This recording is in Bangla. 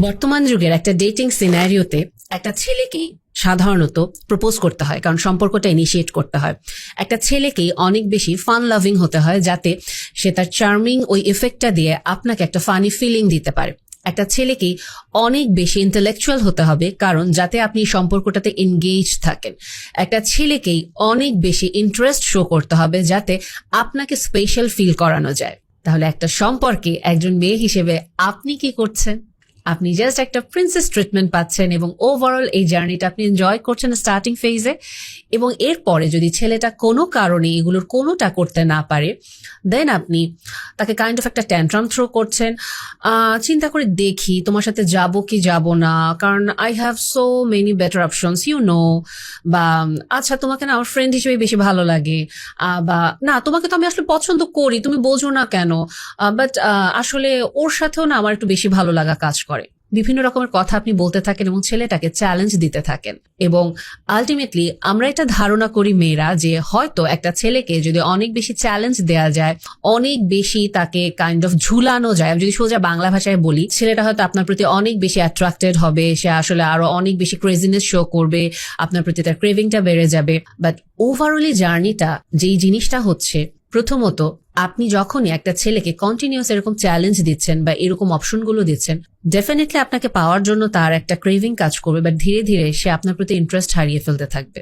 বর্তমান যুগের একটা ডেটিং সিনারিওতে একটা ছেলেকেই সাধারণত প্রপোজ করতে হয়, কারণ সম্পর্কটা ইনিশিয়েট করতে হয়। একটা ছেলেকেই অনেক বেশি ফান লাভিং হতে হয়, যাতে সে তার চার্মিং ওই ইফেক্টটা দিয়ে আপনাকে একটা ফানি ফিলিং দিতে পারে। একটা ছেলেকেই অনেক বেশি ইন্টেলেকচুয়াল হতে হবে, কারণ যাতে আপনি সম্পর্কটাতে এনগেজ থাকেন। একটা ছেলেকেই অনেক বেশি ইন্টারেস্ট শো করতে হবে, যাতে আপনাকে স্পেশাল ফিল করানো যায়। তাহলে একটা সম্পর্কে একজন মেয়ে হিসেবে আপনি কি করছেন? আপনি জাস্ট একটা প্রিন্সেস ট্রিটমেন্ট পাচ্ছেন এবং ওভারঅল এই জার্নিটা আপনি এনজয় করছেন স্টার্টিং ফেজে। এবং এরপরে যদি ছেলেটা কোনো কারণে এগুলোর কোনোটা করতে না পারে, দেন আপনি তাকে কাইন্ড অফ একটা ট্যান্ট্রাম থ্রো করছেন, চিন্তা করে দেখি তোমার সাথে যাব কি যাব না, কারণ I have so many better options বা আচ্ছা তোমাকে না আমার ফ্রেন্ড হিসেবে বেশি ভালো লাগে, বা না তোমাকে তো আমি আসলে পছন্দ করি, তুমি বোঝো না কেন, বাট আসলে ওর সাথেও না আমার একটু বেশি ভালো লাগা কাজ করে। বিভিন্ন রকমের কথা আপনি বলতে থাকেন এবং ছেলেটাকে চ্যালেঞ্জ দিতে থাকেন। এবং আলটিমেটলি আমরা এটা ধারণা করি মেয়েরা, যে হয়তো একটা ছেলেকে যদি অনেক বেশি চ্যালেঞ্জ দেওয়া যায়, অনেক বেশি তাকে কাইন্ড অফ ঝুলানো যায়, আমি যদি সোজা বাংলা ভাষায় বলি, ছেলেটা হয়তো আপনার প্রতি অনেক বেশি অ্যাট্রাক্টেড হবে, সে আসলে আরো অনেক বেশি ক্রেজিনেস শো করবে, আপনার প্রতি তার ক্রেভিংটা বেড়ে যাবে। বাট ওভারঅলি জার্নিটা যেই জিনিসটা হচ্ছে, প্রথমত আপনি যখনই একটা ছেলেকে কন্টিনিউয়াস এরকম চ্যালেঞ্জ দিচ্ছেন বা এরকম অপশনগুলো দিচ্ছেন, ডেফিনেটলি আপনাকে পাওয়ার জন্য তার একটা ক্রেভিং কাজ করবে, বাট ধীরে ধীরে সে আপনার প্রতি ইন্টারেস্ট হারিয়ে ফেলতে থাকবে।